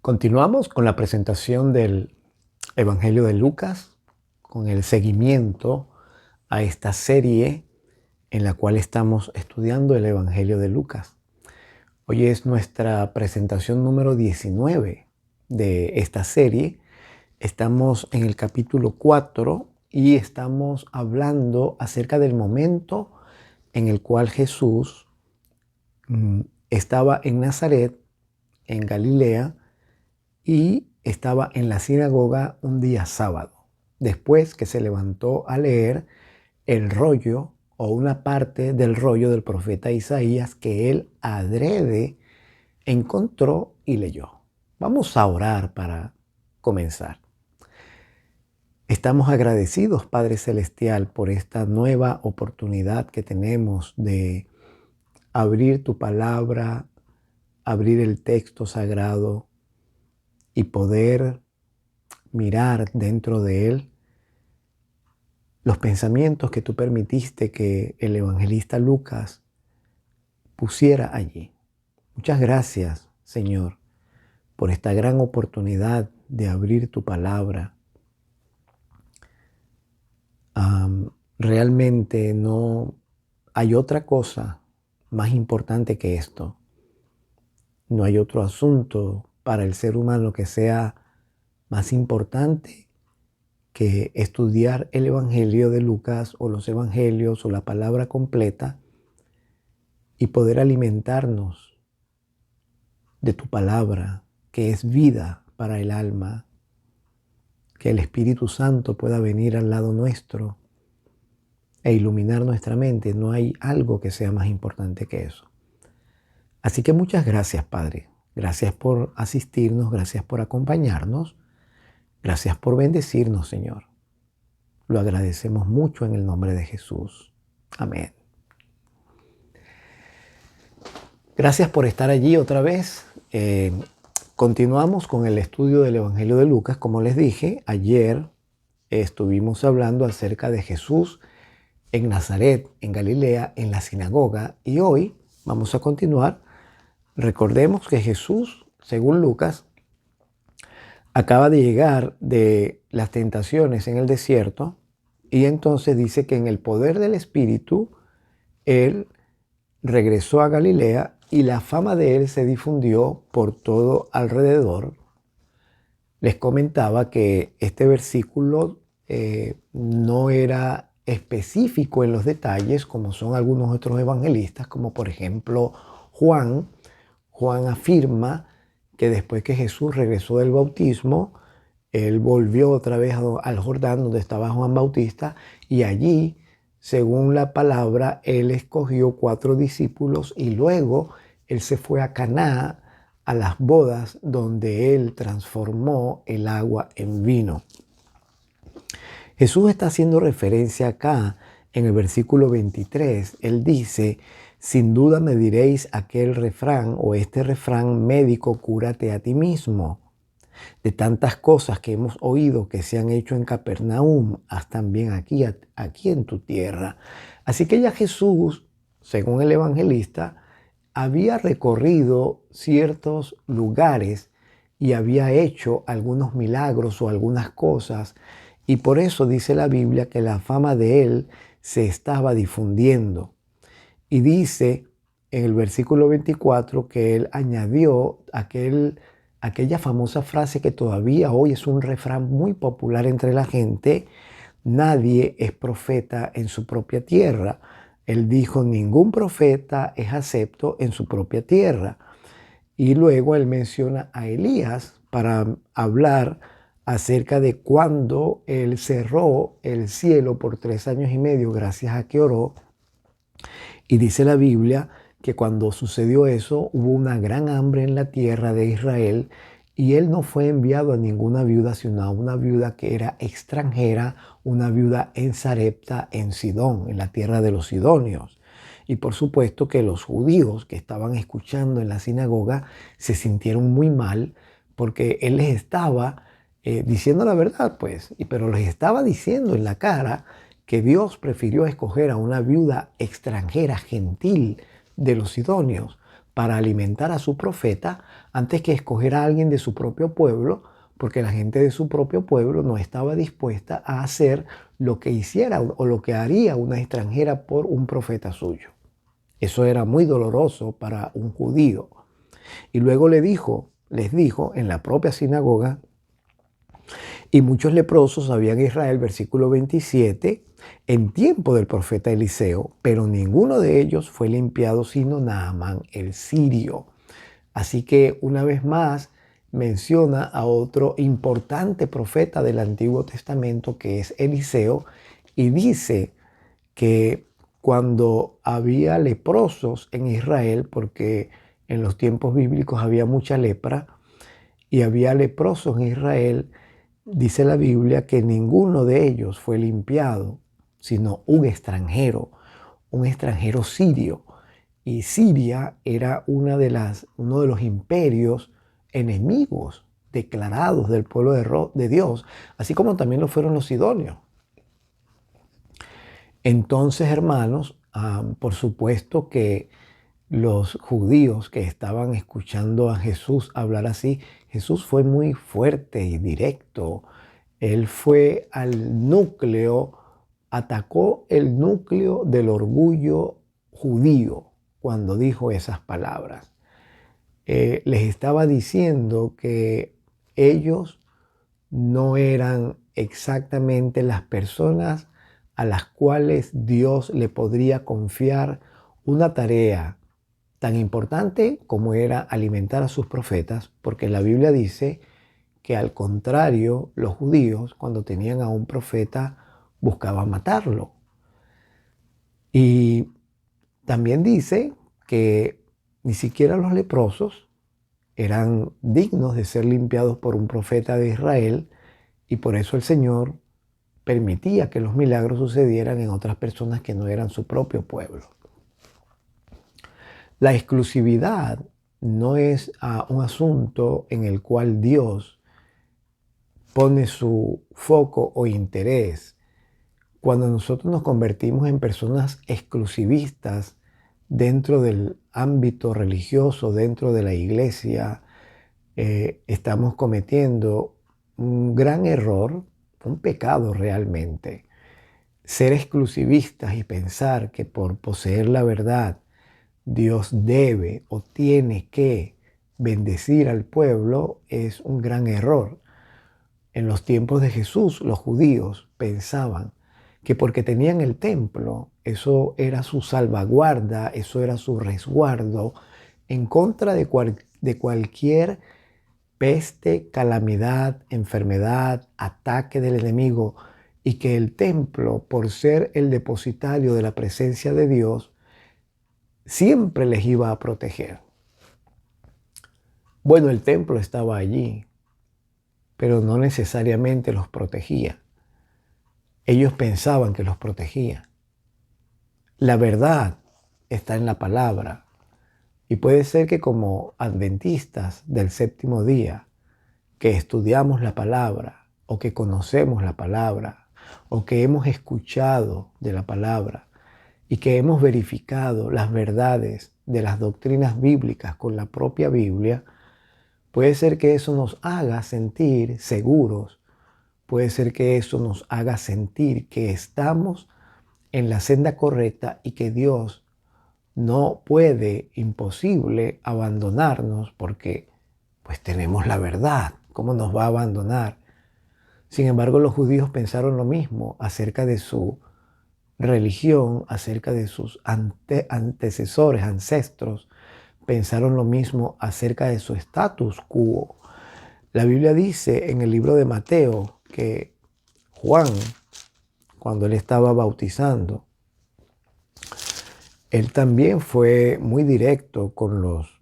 Continuamos con la presentación del Evangelio de Lucas, con el seguimiento a esta serie en la cual estamos estudiando el Evangelio de Lucas. Hoy es nuestra presentación número 19 de esta serie. Estamos en el capítulo 4 y estamos hablando acerca del momento en el cual Jesús estaba en Nazaret, en Galilea, y estaba en la sinagoga un día sábado, después que se levantó a leer el rollo o una parte del rollo del profeta Isaías que él adrede encontró y leyó. Vamos a orar para comenzar. Estamos agradecidos, Padre Celestial, por esta nueva oportunidad que tenemos de abrir tu palabra, abrir el texto sagrado y poder mirar dentro de él los pensamientos que tú permitiste que el evangelista Lucas pusiera allí. Muchas gracias, Señor, por esta gran oportunidad de abrir tu palabra. Realmente no hay otra cosa más importante que esto. No hay otro asunto para el ser humano que sea más importante que estudiar el Evangelio de Lucas o los Evangelios o la palabra completa y poder alimentarnos de tu palabra, que es vida para el alma, que el Espíritu Santo pueda venir al lado nuestro e iluminar nuestra mente. No hay algo que sea más importante que eso. Así que muchas gracias, Padre. Gracias por asistirnos, gracias por acompañarnos, gracias por bendecirnos, Señor. Lo agradecemos mucho en el nombre de Jesús. Amén. Gracias por estar allí otra vez. Continuamos con el estudio del Evangelio de Lucas. Como les dije, ayer estuvimos hablando acerca de Jesús en Nazaret, en Galilea, en la sinagoga. Y hoy vamos a continuar. Recordemos que Jesús, según Lucas, acaba de llegar de las tentaciones en el desierto y entonces dice que en el poder del Espíritu, él regresó a Galilea y la fama de él se difundió por todo alrededor. Les comentaba que este versículo no era específico en los detalles como son algunos otros evangelistas, como por ejemplo Juan. Juan afirma que después que Jesús regresó del bautismo, él volvió otra vez al Jordán donde estaba Juan Bautista y allí, según la palabra, él escogió 4 discípulos y luego él se fue a Caná, a las bodas donde él transformó el agua en vino. Jesús está haciendo referencia acá en el versículo 23. Él dice: sin duda me diréis aquel refrán o este refrán médico, cúrate a ti mismo. De tantas cosas que hemos oído que se han hecho en Capernaum, haz también aquí en tu tierra. Así que ya Jesús, según el evangelista, había recorrido ciertos lugares y había hecho algunos milagros o algunas cosas. Y por eso dice la Biblia que la fama de él se estaba difundiendo. Y dice en el versículo 24 que él añadió aquella famosa frase que todavía hoy es un refrán muy popular entre la gente: nadie es profeta en su propia tierra. Él dijo: ningún profeta es acepto en su propia tierra. Y luego él menciona a Elías para hablar acerca de cuando él cerró el cielo por 3 años y medio gracias a que oró. Y dice la Biblia que cuando sucedió eso hubo una gran hambre en la tierra de Israel y él no fue enviado a ninguna viuda, sino a una viuda que era extranjera, una viuda en Sarepta, en Sidón, en la tierra de los sidonios. Y por supuesto que los judíos que estaban escuchando en la sinagoga se sintieron muy mal porque él les estaba diciendo la verdad, pues, pero les estaba diciendo en la cara que Dios prefirió escoger a una viuda extranjera, gentil, de los sidonios, para alimentar a su profeta antes que escoger a alguien de su propio pueblo, porque la gente de su propio pueblo no estaba dispuesta a hacer lo que hiciera o lo que haría una extranjera por un profeta suyo. Eso era muy doloroso para un judío. Y luego les dijo en la propia sinagoga, y muchos leprosos había en Israel, versículo 27, en tiempo del profeta Eliseo, pero ninguno de ellos fue limpiado sino Naamán el sirio. Así que una vez más menciona a otro importante profeta del Antiguo Testamento que es Eliseo y dice que cuando había leprosos en Israel, porque en los tiempos bíblicos había mucha lepra y había leprosos en Israel, dice la Biblia que ninguno de ellos fue limpiado, sino un extranjero sirio. Y Siria era uno de los imperios enemigos declarados del pueblo de Dios, así como también lo fueron los sidonios. Entonces, hermanos, por supuesto que los judíos que estaban escuchando a Jesús hablar así, Jesús fue muy fuerte y directo. Él fue al núcleo, atacó el núcleo del orgullo judío cuando dijo esas palabras. Les estaba diciendo que ellos no eran exactamente las personas a las cuales Dios le podría confiar una tarea tan importante como era alimentar a sus profetas, porque la Biblia dice que al contrario, los judíos cuando tenían a un profeta buscaban matarlo. Y también dice que ni siquiera los leprosos eran dignos de ser limpiados por un profeta de Israel, y por eso el Señor permitía que los milagros sucedieran en otras personas que no eran su propio pueblo. La exclusividad no es un asunto en el cual Dios pone su foco o interés. Cuando nosotros nos convertimos en personas exclusivistas dentro del ámbito religioso, dentro de la iglesia, estamos cometiendo un gran error, un pecado realmente. Ser exclusivistas y pensar que por poseer la verdad Dios debe o tiene que bendecir al pueblo es un gran error. En los tiempos de Jesús, los judíos pensaban que porque tenían el templo, eso era su salvaguarda, eso era su resguardo en contra de cualquier peste, calamidad, enfermedad, ataque del enemigo, y que el templo, por ser el depositario de la presencia de Dios, siempre les iba a proteger. Bueno, el templo estaba allí, pero no necesariamente los protegía. Ellos pensaban que los protegía. La verdad está en la palabra, y puede ser que como adventistas del séptimo día, que estudiamos la palabra o que conocemos la palabra o que hemos escuchado de la palabra y que hemos verificado las verdades de las doctrinas bíblicas con la propia Biblia, puede ser que eso nos haga sentir seguros, puede ser que eso nos haga sentir que estamos en la senda correcta y que Dios no puede, imposible, abandonarnos porque pues tenemos la verdad. ¿Cómo nos va a abandonar? Sin embargo, los judíos pensaron lo mismo acerca de su religión, acerca de sus antecesores, ancestros. Pensaron lo mismo acerca de su status quo. La Biblia dice en el libro de Mateo que Juan, cuando él estaba bautizando, él también fue muy directo con los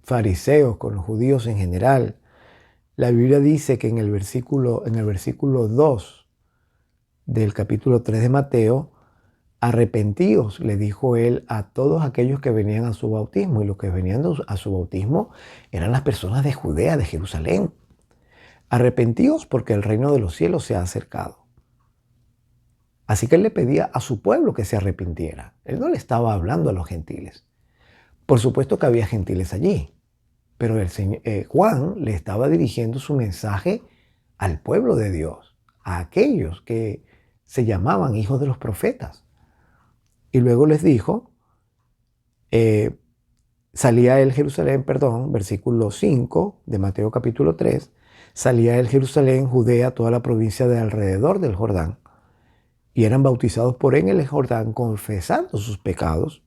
fariseos, con los judíos en general. La Biblia dice que en el versículo 2 del capítulo 3 de Mateo, arrepentíos, le dijo él a todos aquellos que venían a su bautismo. Y los que venían a su bautismo eran las personas de Judea, de Jerusalén. Arrepentíos porque el reino de los cielos se ha acercado. Así que él le pedía a su pueblo que se arrepintiera. Él no le estaba hablando a los gentiles. Por supuesto que había gentiles allí, pero Juan le estaba dirigiendo su mensaje al pueblo de Dios, a aquellos que se llamaban hijos de los profetas. Y luego les dijo, salía el Jerusalén, versículo 5 de Mateo capítulo 3, salía el Jerusalén, Judea, toda la provincia de alrededor del Jordán, y eran bautizados por él en el Jordán, confesando sus pecados.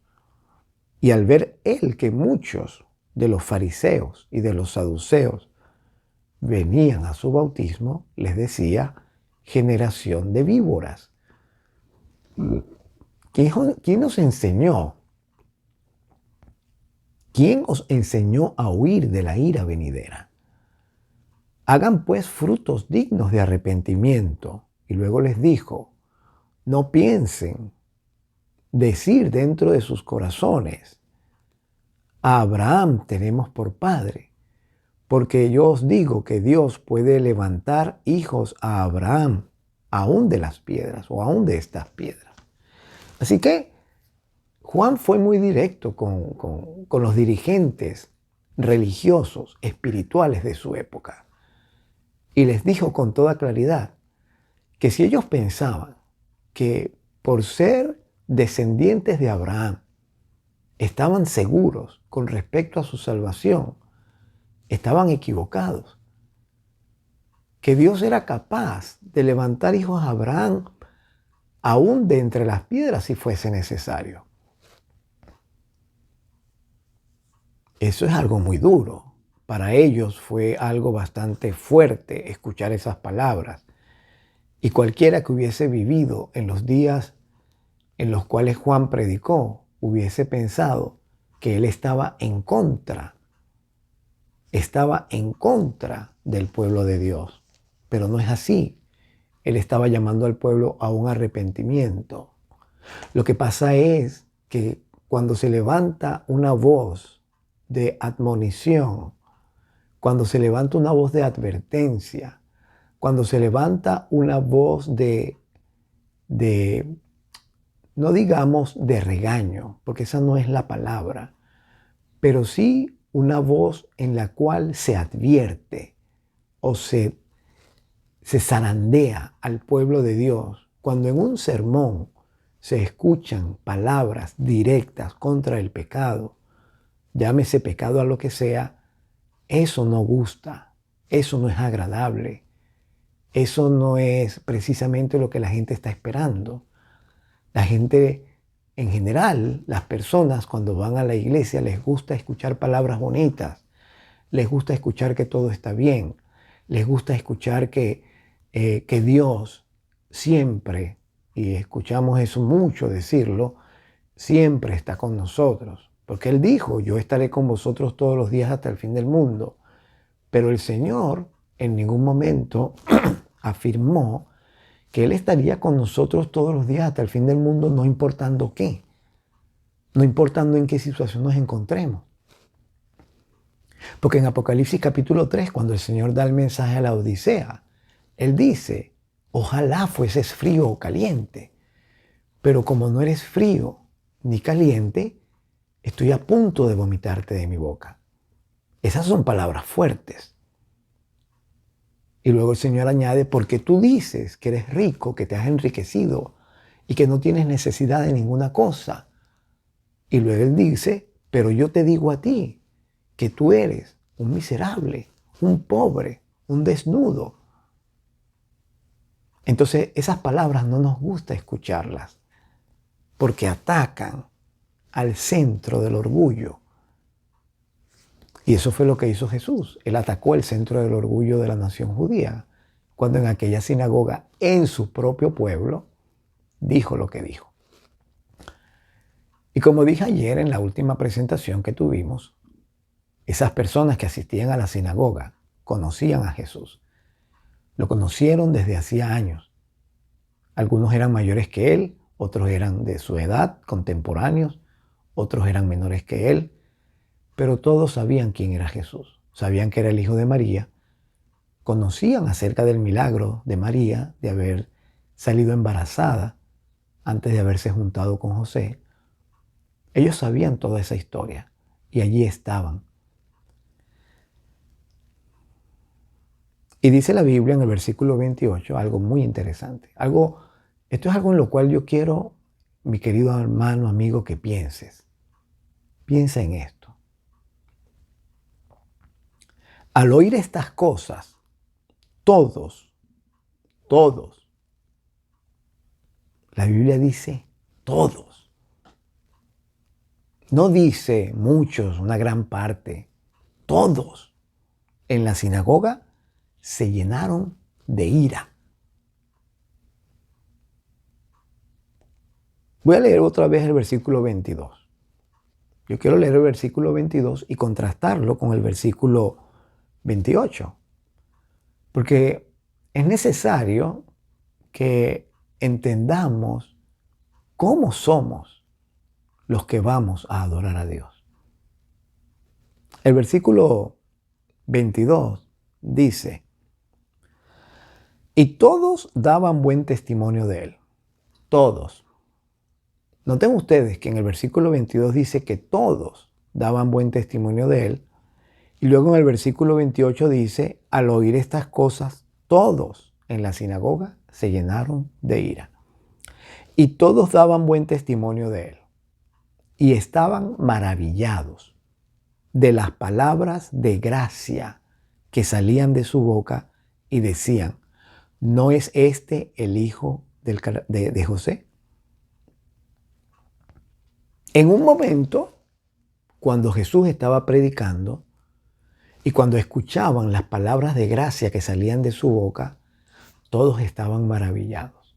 Y al ver él que muchos de los fariseos y de los saduceos venían a su bautismo, les decía, generación de víboras. ¿Quién nos enseñó? ¿Quién os enseñó a huir de la ira venidera? Hagan pues frutos dignos de arrepentimiento. Y luego les dijo, no piensen decir dentro de sus corazones, a Abraham tenemos por padre, porque yo os digo que Dios puede levantar hijos a Abraham, aún de las piedras o aún de estas piedras. Así que Juan fue muy directo con los dirigentes religiosos, espirituales de su época, y les dijo con toda claridad que si ellos pensaban que por ser descendientes de Abraham estaban seguros con respecto a su salvación, estaban equivocados. Que Dios era capaz de levantar hijos a Abraham aún de entre las piedras si fuese necesario. Eso es algo muy duro. Para ellos fue algo bastante fuerte escuchar esas palabras. Y cualquiera que hubiese vivido en los días en los cuales Juan predicó, hubiese pensado que él estaba en contra del pueblo de Dios. Pero no es así. Él estaba llamando al pueblo a un arrepentimiento. Lo que pasa es que cuando se levanta una voz de admonición, cuando se levanta una voz de advertencia, cuando se levanta una voz de no digamos de regaño, porque esa no es la palabra, pero sí una voz en la cual se advierte o se zarandea al pueblo de Dios. Cuando en un sermón se escuchan palabras directas contra el pecado, llámese pecado a lo que sea, eso no gusta, eso no es agradable, eso no es precisamente lo que la gente está esperando. La gente, en general, las personas cuando van a la iglesia les gusta escuchar palabras bonitas, les gusta escuchar que todo está bien, les gusta escuchar que Dios siempre, y escuchamos eso mucho decirlo, siempre está con nosotros. Porque Él dijo, yo estaré con vosotros todos los días hasta el fin del mundo. Pero el Señor en ningún momento afirmó que Él estaría con nosotros todos los días hasta el fin del mundo, no importando qué, no importando en qué situación nos encontremos. Porque en Apocalipsis capítulo 3, cuando el Señor da el mensaje a la Odisea, Él dice, ojalá fueses frío o caliente, pero como no eres frío ni caliente, estoy a punto de vomitarte de mi boca. Esas son palabras fuertes. Y luego el Señor añade, porque tú dices que eres rico, que te has enriquecido y que no tienes necesidad de ninguna cosa. Y luego Él dice, pero yo te digo a ti que tú eres un miserable, un pobre, un desnudo. Entonces esas palabras no nos gusta escucharlas porque atacan al centro del orgullo. Y eso fue lo que hizo Jesús. Él atacó el centro del orgullo de la nación judía, cuando en aquella sinagoga, en su propio pueblo, dijo lo que dijo. Y como dije ayer en la última presentación que tuvimos, esas personas que asistían a la sinagoga conocían a Jesús. Lo conocieron desde hacía años. Algunos eran mayores que él, otros eran de su edad, contemporáneos, otros eran menores que él. Pero todos sabían quién era Jesús, sabían que era el hijo de María, conocían acerca del milagro de María de haber salido embarazada antes de haberse juntado con José. Ellos sabían toda esa historia y allí estaban. Y dice la Biblia en el versículo 28 algo muy interesante. Esto es algo en lo cual yo quiero, mi querido hermano, amigo, que pienses. Piensa en esto. Al oír estas cosas, todos, la Biblia dice todos. No dice muchos, una gran parte, todos en la sinagoga se llenaron de ira. Voy a leer otra vez el versículo 22. Yo quiero leer el versículo 22 y contrastarlo con el versículo 28. Porque es necesario que entendamos cómo somos los que vamos a adorar a Dios. El versículo 22 dice, y todos daban buen testimonio de él. Todos. Noten ustedes que en el versículo 22 dice que todos daban buen testimonio de él. Y luego en el versículo 28 dice, al oír estas cosas, todos en la sinagoga se llenaron de ira. Y todos daban buen testimonio de él. Y estaban maravillados de las palabras de gracia que salían de su boca y decían, ¿no es este el hijo de José? En un momento, cuando Jesús estaba predicando y cuando escuchaban las palabras de gracia que salían de su boca, todos estaban maravillados.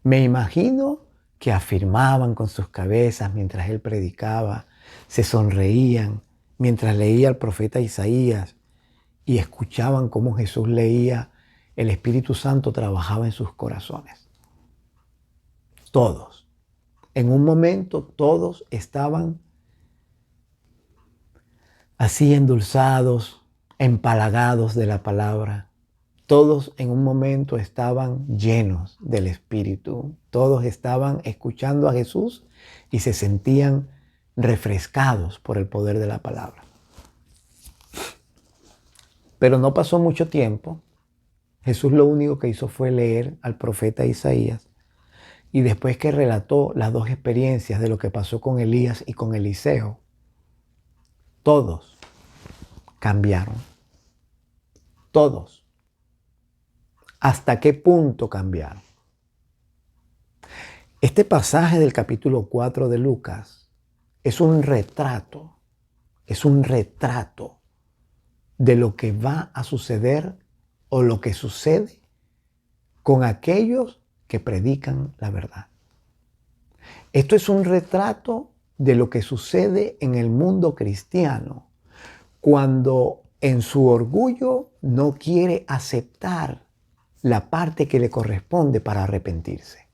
Me imagino que afirmaban con sus cabezas mientras él predicaba, se sonreían mientras leía al profeta Isaías y escuchaban cómo Jesús leía, el Espíritu Santo trabajaba en sus corazones. Todos. En un momento todos estaban así endulzados, empalagados de la palabra. Todos en un momento estaban llenos del Espíritu. Todos estaban escuchando a Jesús y se sentían refrescados por el poder de la palabra. Pero no pasó mucho tiempo. Jesús lo único que hizo fue leer al profeta Isaías. Y después que relató las dos experiencias de lo que pasó con Elías y con Eliseo, todos cambiaron. Todos. ¿Hasta qué punto cambiaron? Este pasaje del capítulo 4 de Lucas es un retrato de lo que va a suceder o lo que sucede con aquellos que predican la verdad. Esto es un retrato de lo que sucede en el mundo cristiano cuando en su orgullo no quiere aceptar la parte que le corresponde para arrepentirse.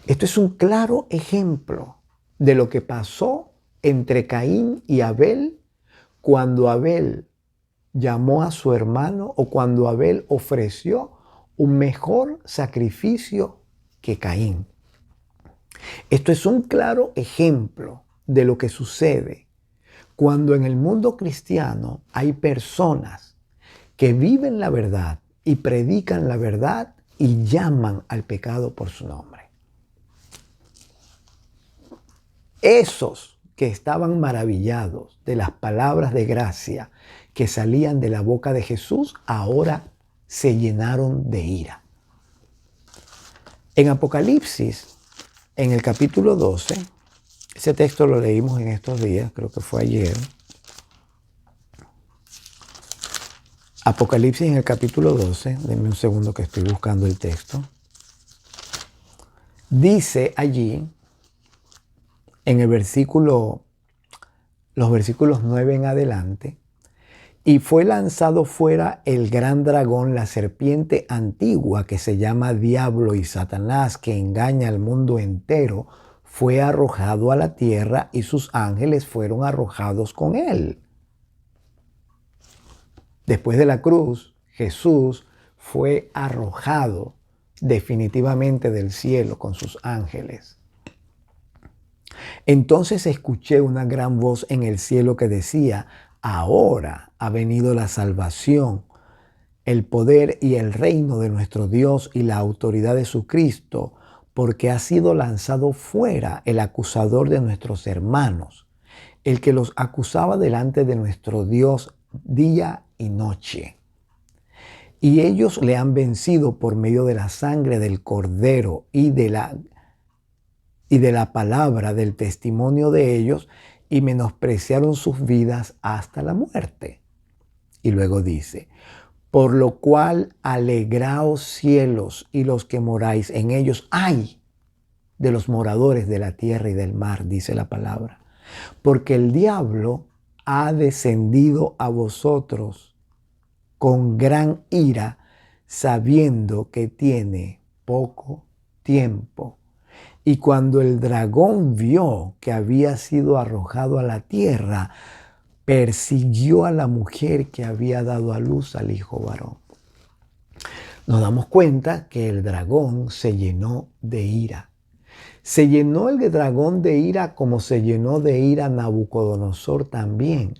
Esto es un claro ejemplo de lo que pasó entre Caín y Abel cuando Abel llamó a su hermano o cuando Abel ofreció un mejor sacrificio que Caín. Esto es un claro ejemplo de lo que sucede cuando en el mundo cristiano hay personas que viven la verdad y predican la verdad y llaman al pecado por su nombre. Esos que estaban maravillados de las palabras de gracia que salían de la boca de Jesús, ahora se llenaron de ira. En Apocalipsis, en el capítulo 12, ese texto lo leímos en estos días, creo que fue ayer. Apocalipsis en el capítulo 12, denme un segundo que estoy buscando el texto. Dice allí, en el los versículos 9 en adelante, y fue lanzado fuera el gran dragón, la serpiente antigua que se llama Diablo y Satanás, que engaña al mundo entero, fue arrojado a la tierra y sus ángeles fueron arrojados con él. Después de la cruz, Jesús fue arrojado definitivamente del cielo con sus ángeles. Entonces escuché una gran voz en el cielo que decía: ahora ha venido la salvación, el poder y el reino de nuestro Dios y la autoridad de su Cristo, porque ha sido lanzado fuera el acusador de nuestros hermanos, el que los acusaba delante de nuestro Dios día y noche. Y ellos le han vencido por medio de la sangre del Cordero y de la palabra del testimonio de ellos, y menospreciaron sus vidas hasta la muerte. Y luego dice: por lo cual alegraos cielos y los que moráis en ellos. ¡Ay de los moradores de la tierra y del mar!, dice la palabra. Porque el diablo ha descendido a vosotros con gran ira, sabiendo que tiene poco tiempo. Y cuando el dragón vio que había sido arrojado a la tierra, persiguió a la mujer que había dado a luz al hijo varón. Nos damos cuenta que el dragón se llenó de ira. Se llenó el dragón de ira como se llenó de ira Nabucodonosor también.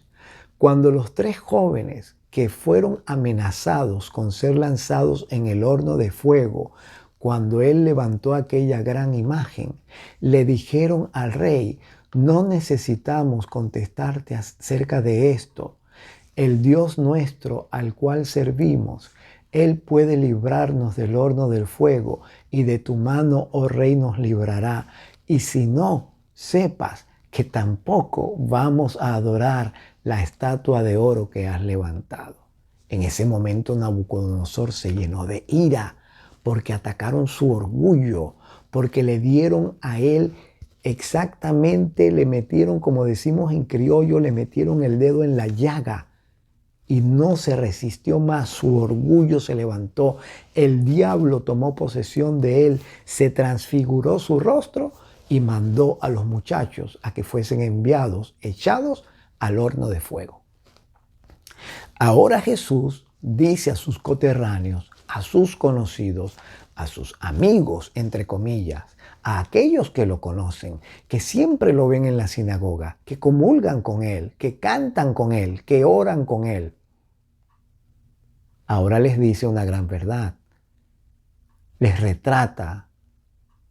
Cuando los 3 jóvenes que fueron amenazados con ser lanzados en el horno de fuego, cuando él levantó aquella gran imagen, le dijeron al rey: no necesitamos contestarte acerca de esto. El Dios nuestro al cual servimos, Él puede librarnos del horno del fuego, y de tu mano, oh rey, nos librará. Y si no, sepas que tampoco vamos a adorar la estatua de oro que has levantado. En ese momento Nabucodonosor se llenó de ira, porque atacaron su orgullo, porque le dieron a él exactamente, le metieron, como decimos en criollo, le metieron el dedo en la llaga. Y no se resistió más, su orgullo se levantó, el diablo tomó posesión de él, se transfiguró su rostro y mandó a los muchachos a que fuesen enviados, echados al horno de fuego. Ahora Jesús dice a sus coterráneos, a sus conocidos, a sus amigos, entre comillas, a aquellos que lo conocen, que siempre lo ven en la sinagoga, que comulgan con él, que cantan con él, que oran con él. Ahora les dice una gran verdad. Les retrata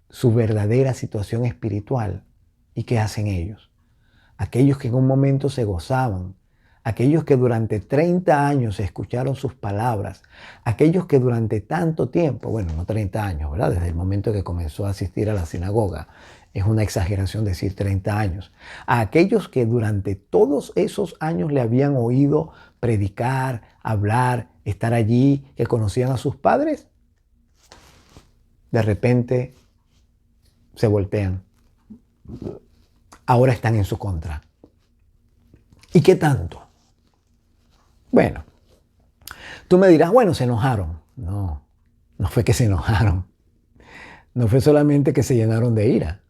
su verdadera situación espiritual. ¿Y qué hacen ellos? Aquellos que en un momento se gozaban, aquellos que durante 30 años escucharon sus palabras, aquellos que durante tanto tiempo, bueno, no 30 años, ¿verdad? Desde el momento que comenzó a asistir a la sinagoga, es una exageración decir 30 años. A aquellos que durante todos esos años le habían oído predicar, hablar, estar allí, que conocían a sus padres, de repente se voltean. Ahora están en su contra. ¿Y qué tanto? Bueno, tú me dirás, bueno, se enojaron. No, no fue que se enojaron. No fue solamente que se llenaron de ira.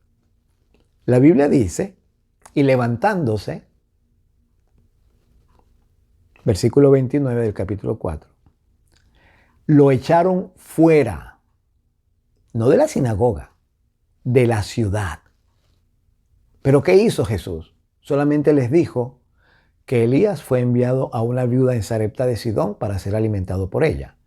La Biblia dice, y levantándose, versículo 29 del capítulo 4, lo echaron fuera, no de la sinagoga, de la ciudad. ¿Pero qué hizo Jesús? Solamente les dijo que Elías fue enviado a una viuda en Sarepta de Sidón para ser alimentado por ella.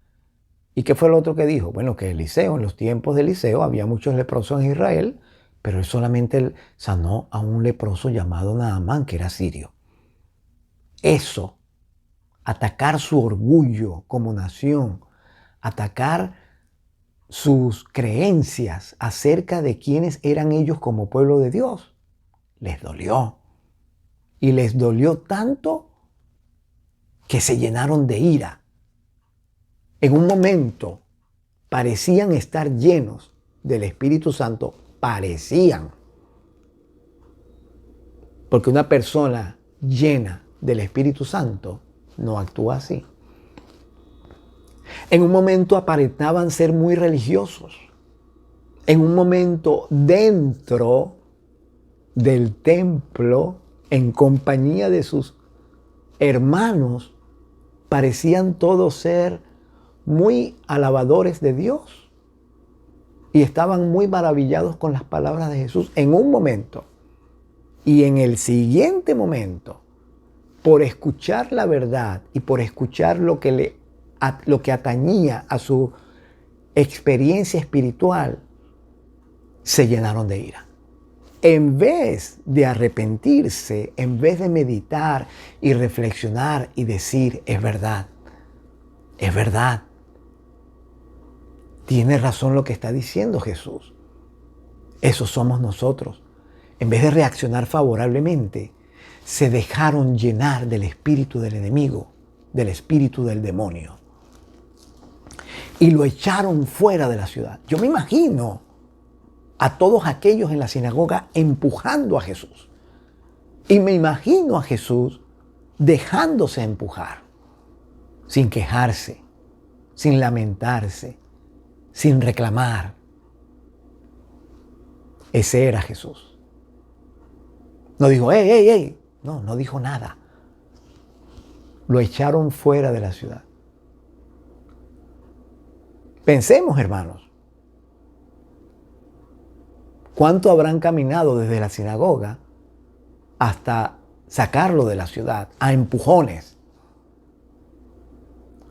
¿Y qué fue lo otro que dijo? Bueno, que Eliseo, en los tiempos de Eliseo, había muchos leprosos en Israel, pero él solamente sanó a un leproso llamado Naamán, que era sirio. Eso, atacar su orgullo como nación, atacar sus creencias acerca de quiénes eran ellos como pueblo de Dios, les dolió. Y les dolió tanto que se llenaron de ira. En un momento parecían estar llenos del Espíritu Santo, parecían. Porque una persona llena del Espíritu Santo no actúa así. En un momento aparentaban ser muy religiosos. En un momento dentro del templo, en compañía de sus hermanos, parecían todos ser muy alabadores de Dios y estaban muy maravillados con las palabras de Jesús en un momento. Y en el siguiente momento, por escuchar la verdad y por escuchar lo que atañía a su experiencia espiritual, se llenaron de ira. En vez de arrepentirse, en vez de meditar y reflexionar y decir, es verdad, tiene razón lo que está diciendo Jesús. Eso somos nosotros. En vez de reaccionar favorablemente, se dejaron llenar del espíritu del enemigo, del espíritu del demonio. Y lo echaron fuera de la ciudad. Yo me imagino a todos aquellos en la sinagoga empujando a Jesús. Y me imagino a Jesús dejándose empujar, sin quejarse, sin lamentarse, sin reclamar. Ese era Jesús. No dijo, ¡ey, ey, ey! No dijo nada. Lo echaron fuera de la ciudad. Pensemos, hermanos, ¿cuánto habrán caminado desde la sinagoga hasta sacarlo de la ciudad a empujones?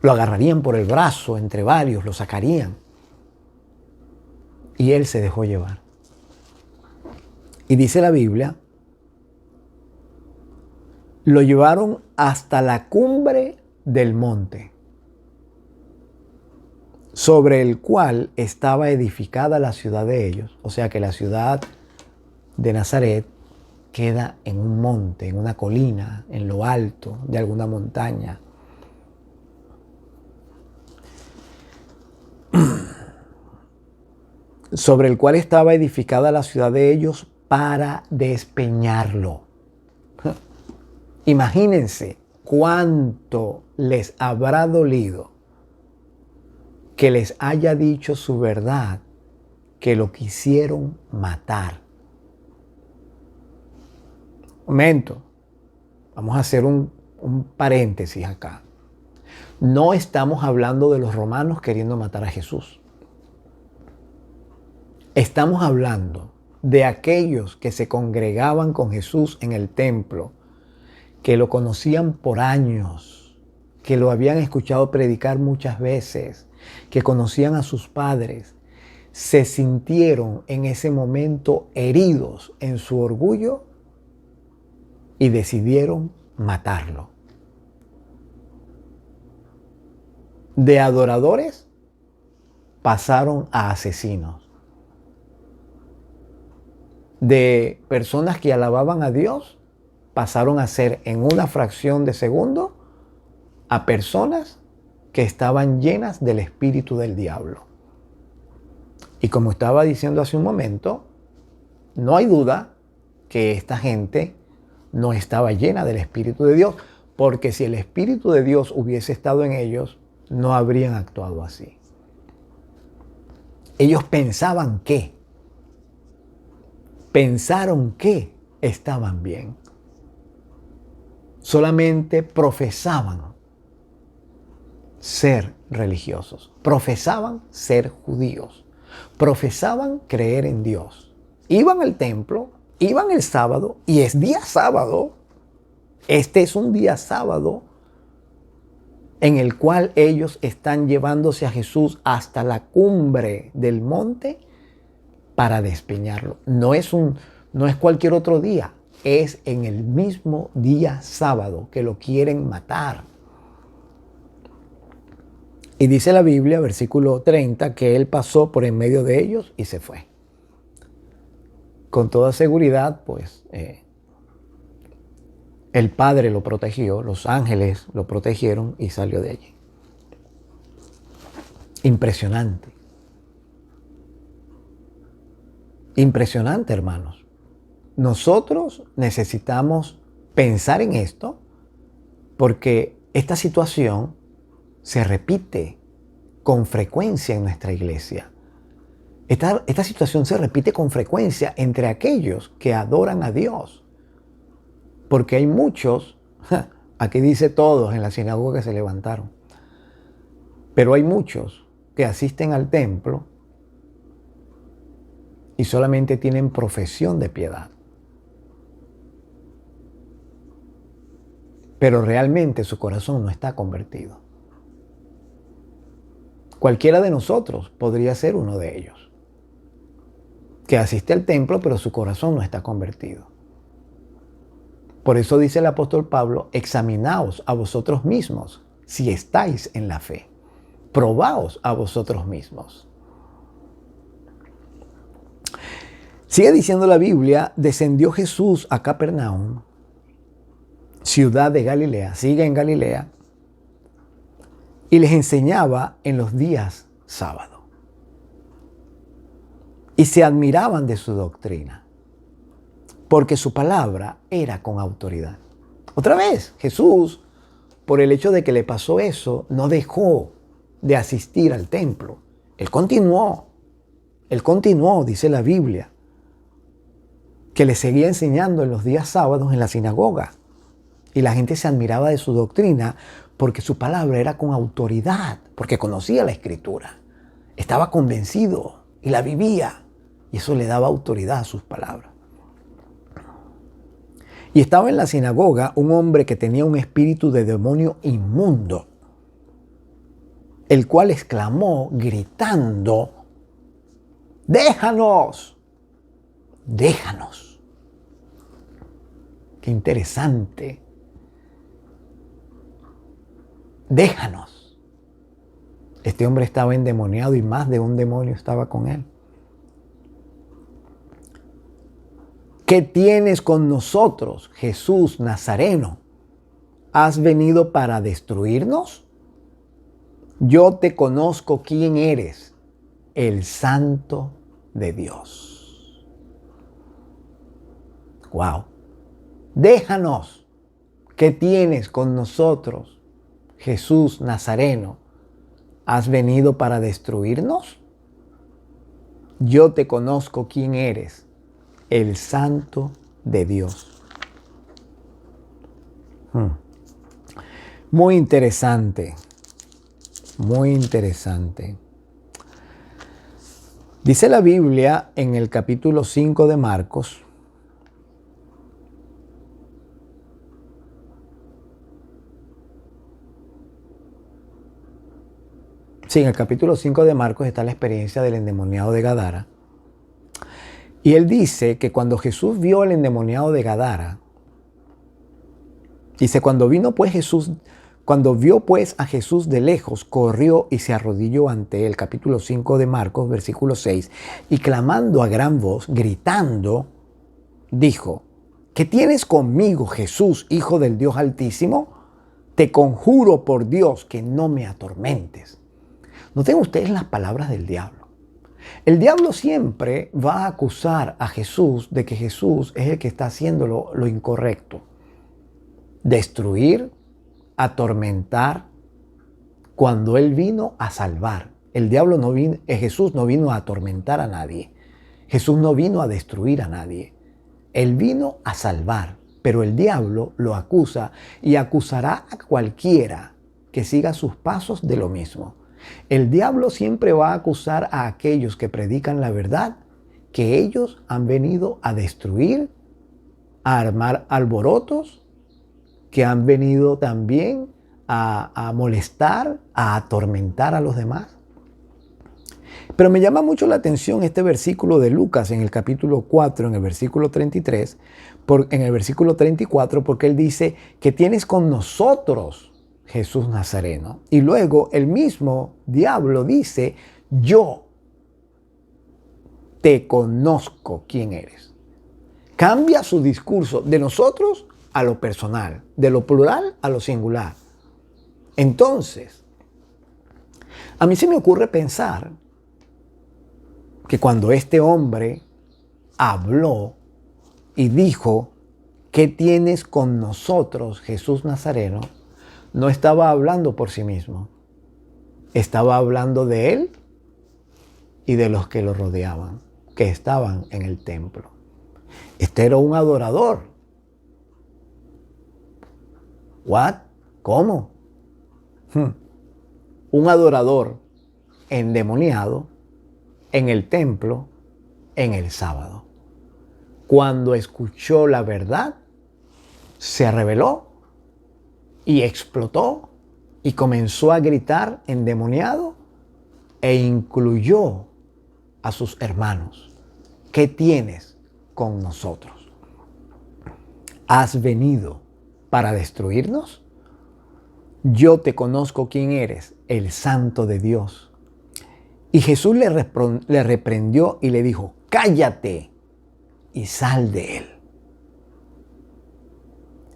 Lo agarrarían por el brazo entre varios, lo sacarían. Y él se dejó llevar. Y dice la Biblia, lo llevaron hasta la cumbre del monte, sobre el cual estaba edificada la ciudad de ellos. O sea que la ciudad de Nazaret queda en un monte, en una colina, en lo alto de alguna montaña. Sobre el cual estaba edificada la ciudad de ellos para despeñarlo. Imagínense cuánto les habrá dolido que les haya dicho su verdad, que lo quisieron matar. Momento, vamos a hacer un paréntesis acá. No estamos hablando de los romanos queriendo matar a Jesús. Estamos hablando de aquellos que se congregaban con Jesús en el templo, que lo conocían por años, que lo habían escuchado predicar muchas veces, que conocían a sus padres, se sintieron en ese momento heridos en su orgullo y decidieron matarlo. De adoradores pasaron a asesinos. De personas que alababan a Dios pasaron a ser en una fracción de segundo a personas que estaban llenas del espíritu del diablo. Y como estaba diciendo hace un momento, no hay duda que esta gente no estaba llena del espíritu de Dios, porque si el espíritu de Dios hubiese estado en ellos, no habrían actuado así. Ellos pensaron que estaban bien. Solamente profesaban ser religiosos, profesaban ser judíos, profesaban creer en Dios. Iban al templo, iban el sábado, y es día sábado. Este es un día sábado en el cual ellos están llevándose a Jesús hasta la cumbre del monte para despeñarlo. No es cualquier otro día. Es en el mismo día sábado que lo quieren matar. Y dice la Biblia, versículo 30, que él pasó por en medio de ellos y se fue. Con toda seguridad, pues, el Padre lo protegió, los ángeles lo protegieron y salió de allí. Impresionante. Impresionante, hermanos. Nosotros necesitamos pensar en esto porque esta situación se repite con frecuencia en nuestra iglesia. Esta situación se repite con frecuencia entre aquellos que adoran a Dios. Porque hay muchos, aquí dice todos en la sinagoga que se levantaron, pero hay muchos que asisten al templo y solamente tienen profesión de piedad. pero realmente su corazón no está convertido. Cualquiera de nosotros podría ser uno de ellos, que asiste al templo, pero su corazón no está convertido. Por eso dice el apóstol Pablo, examinaos a vosotros mismos si estáis en la fe. Probaos a vosotros mismos. Sigue diciendo la Biblia, descendió Jesús a Capernaum, ciudad de Galilea, sigue en Galilea, y les enseñaba en los días sábado. Y se admiraban de su doctrina, porque su palabra era con autoridad. Otra vez, Jesús, por el hecho de que le pasó eso, no dejó de asistir al templo. Él continuó, dice la Biblia, que le seguía enseñando en los días sábados en la sinagoga. Y la gente se admiraba de su doctrina porque su palabra era con autoridad, porque conocía la Escritura. Estaba convencido y la vivía. Y eso le daba autoridad a sus palabras. Y estaba en la sinagoga un hombre que tenía un espíritu de demonio inmundo, el cual exclamó gritando, ¡déjanos! ¡Déjanos! Qué interesante. Déjanos. Este hombre estaba endemoniado y más de un demonio estaba con él. ¿Qué tienes con nosotros, Jesús Nazareno? ¿Has venido para destruirnos? Yo te conozco quién eres, el Santo de Dios. Wow. Déjanos. ¿Qué tienes con nosotros, Jesús Nazareno? ¿Has venido para destruirnos? Yo te conozco quién eres, el Santo de Dios. Muy interesante. Muy interesante. Dice la Biblia en el capítulo 5 de Marcos, sí, en el capítulo 5 de Marcos está la experiencia del endemoniado de Gadara. Y él dice que cuando Jesús vio al endemoniado de Gadara, dice, cuando vio pues a Jesús de lejos, corrió y se arrodilló ante él, capítulo 5 de Marcos, versículo 6, y clamando a gran voz, gritando, dijo, ¿qué tienes conmigo, Jesús, Hijo del Dios Altísimo? Te conjuro por Dios que no me atormentes. Noten ustedes las palabras del diablo. El diablo siempre va a acusar a Jesús de que Jesús es el que está haciendo lo incorrecto. Destruir, atormentar, cuando Él vino a salvar. Jesús no vino a atormentar a nadie. Jesús no vino a destruir a nadie. Él vino a salvar. Pero el diablo lo acusa y acusará a cualquiera que siga sus pasos de lo mismo. El diablo siempre va a acusar a aquellos que predican la verdad, que ellos han venido a destruir, a armar alborotos, que han venido también a molestar, a atormentar a los demás. Pero me llama mucho la atención este versículo de Lucas en el capítulo 4, en el versículo 33, en el versículo 34, porque él dice que tienes con nosotros Jesús Nazareno. Y luego el mismo diablo dice, yo te conozco quién eres. Cambia su discurso de nosotros a lo personal, de lo plural a lo singular. Entonces, a mí se me ocurre pensar que cuando este hombre habló y dijo, ¿qué tienes con nosotros, Jesús Nazareno? No estaba hablando por sí mismo. Estaba hablando de él y de los que lo rodeaban, que estaban en el templo. Este era un adorador. ¿What? ¿Cómo? Un adorador endemoniado en el templo en el sábado. Cuando escuchó la verdad, se rebeló y explotó y comenzó a gritar endemoniado e incluyó a sus hermanos. ¿Qué tienes con nosotros? ¿Has venido para destruirnos? Yo te conozco quién eres, el Santo de Dios. Y Jesús le reprendió y le dijo, cállate y sal de él.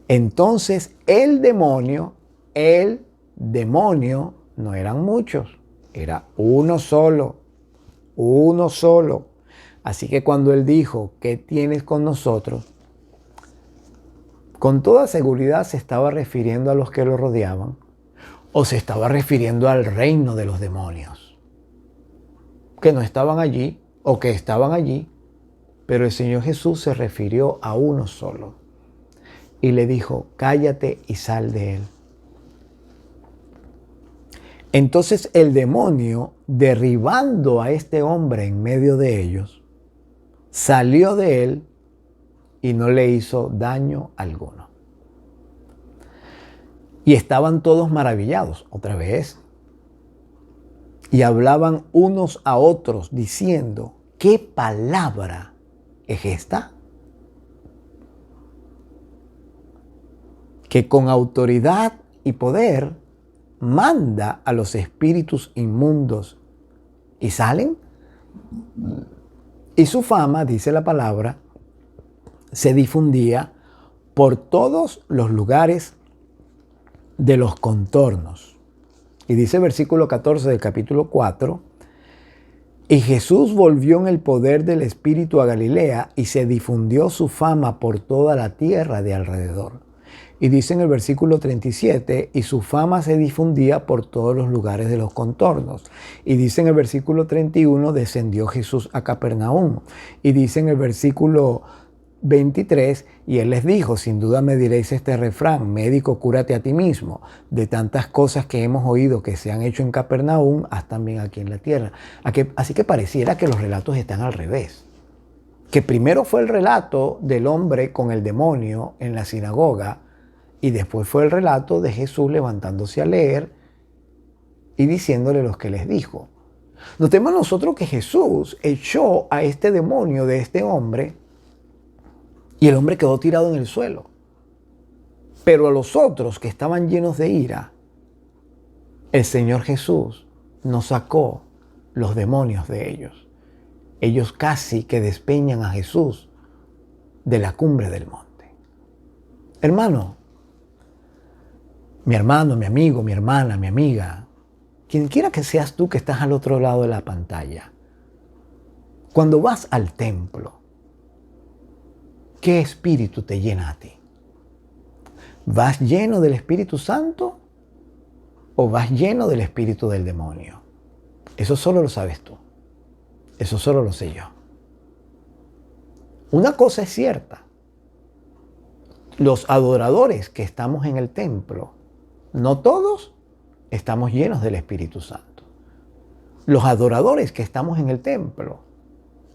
Entonces el demonio, no eran muchos, era uno solo. Así que cuando él dijo, ¿qué tienes con nosotros? Con toda seguridad se estaba refiriendo a los que lo rodeaban o se estaba refiriendo al reino de los demonios, que no estaban allí o que estaban allí, pero el Señor Jesús se refirió a uno solo y le dijo, cállate y sal de él. Entonces el demonio, derribando a este hombre en medio de ellos, salió de él y no le hizo daño alguno. Y estaban todos maravillados, otra vez, y hablaban unos a otros diciendo, ¿qué palabra es esta? Que con autoridad y poder manda a los espíritus inmundos y salen. Y su fama, dice la palabra, se difundía por todos los lugares de los contornos. Y dice el versículo 14 del capítulo 4, y Jesús volvió en el poder del Espíritu a Galilea y se difundió su fama por toda la tierra de alrededor. Y dice en el versículo 37, y su fama se difundía por todos los lugares de los contornos. Y dice en el versículo 31, descendió Jesús a Capernaum. Y dice en el versículo 23, y él les dijo, sin duda me diréis este refrán, médico, cúrate a ti mismo. De tantas cosas que hemos oído que se han hecho en Capernaum, haz también aquí en la tierra. Así que pareciera que los relatos están al revés. Que primero fue el relato del hombre con el demonio en la sinagoga, y después fue el relato de Jesús levantándose a leer y diciéndole lo que les dijo. Notemos nosotros que Jesús echó a este demonio de este hombre y el hombre quedó tirado en el suelo. Pero a los otros que estaban llenos de ira, el Señor Jesús no sacó los demonios de ellos. Ellos casi que despeñan a Jesús de la cumbre del monte. Hermano, mi hermano, mi amigo, mi hermana, mi amiga, quien quiera que seas tú que estás al otro lado de la pantalla, cuando vas al templo, ¿qué espíritu te llena a ti? ¿Vas lleno del Espíritu Santo o vas lleno del espíritu del demonio? Eso solo lo sabes tú. Eso solo lo sé yo. Una cosa es cierta. Los adoradores que estamos en el templo, no todos estamos llenos del Espíritu Santo. Los adoradores que estamos en el templo,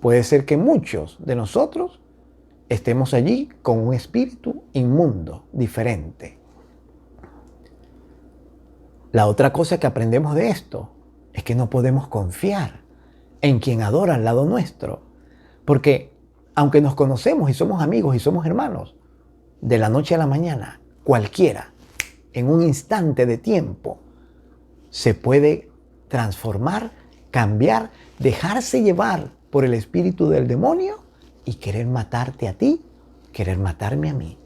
puede ser que muchos de nosotros estemos allí con un espíritu inmundo, diferente. La otra cosa que aprendemos de esto es que no podemos confiar en quien adora al lado nuestro. Porque aunque nos conocemos y somos amigos y somos hermanos, de la noche a la mañana, cualquiera, en un instante de tiempo, se puede transformar, cambiar, dejarse llevar por el espíritu del demonio y querer matarte a ti, querer matarme a mí.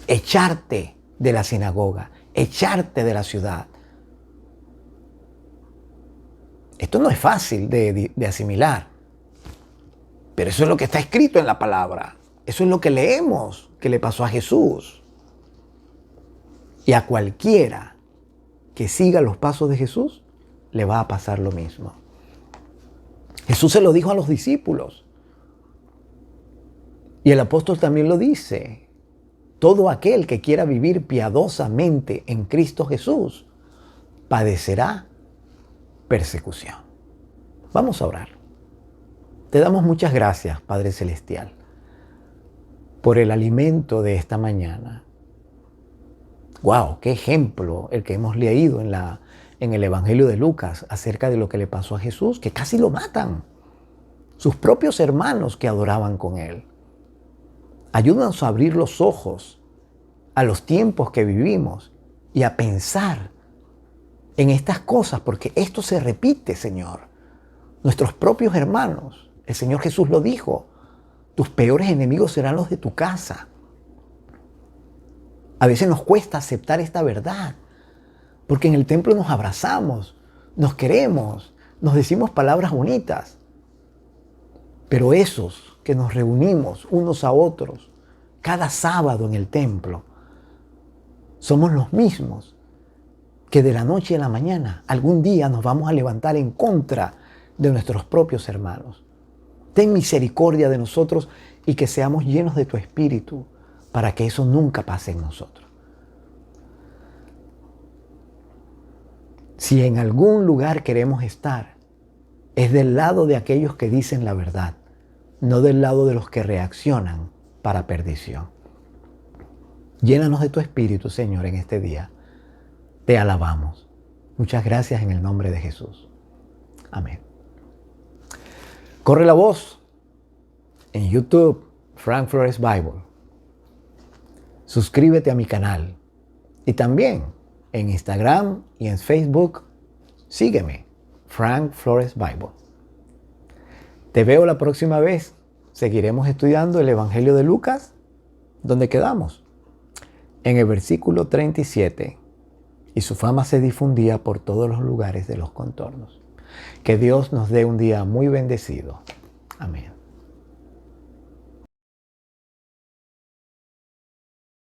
Echarte de la sinagoga, echarte de la ciudad. Esto no es fácil de asimilar, pero eso es lo que está escrito en la palabra. Eso es lo que leemos que le pasó a Jesús. Y a cualquiera que siga los pasos de Jesús, le va a pasar lo mismo. Jesús se lo dijo a los discípulos. Y el apóstol también lo dice. Todo aquel que quiera vivir piadosamente en Cristo Jesús, padecerá persecución. Vamos a orar. Te damos muchas gracias, Padre Celestial, por el alimento de esta mañana. ¡Wow! ¡Qué ejemplo el que hemos leído en el Evangelio de Lucas acerca de lo que le pasó a Jesús, que casi lo matan! Sus propios hermanos que adoraban con él. Ayúdanos a abrir los ojos a los tiempos que vivimos y a pensar en estas cosas, porque esto se repite, Señor. Nuestros propios hermanos, el Señor Jesús lo dijo, tus peores enemigos serán los de tu casa. A veces nos cuesta aceptar esta verdad, porque en el templo nos abrazamos, nos queremos, nos decimos palabras bonitas. Pero esos que nos reunimos unos a otros cada sábado en el templo, somos los mismos que de la noche a la mañana algún día nos vamos a levantar en contra de nuestros propios hermanos. Ten misericordia de nosotros y que seamos llenos de tu Espíritu para que eso nunca pase en nosotros. Si en algún lugar queremos estar, es del lado de aquellos que dicen la verdad, no del lado de los que reaccionan para perdición. Llénanos de tu Espíritu, Señor, en este día. Te alabamos. Muchas gracias en el nombre de Jesús. Amén. Corre la voz en YouTube, Frank Flores Bible. Suscríbete a mi canal. Y también en Instagram y en Facebook, sígueme, Frank Flores Bible. Te veo la próxima vez. Seguiremos estudiando el Evangelio de Lucas, donde quedamos, en el versículo 37. Y su fama se difundía por todos los lugares de los contornos. Que Dios nos dé un día muy bendecido. Amén.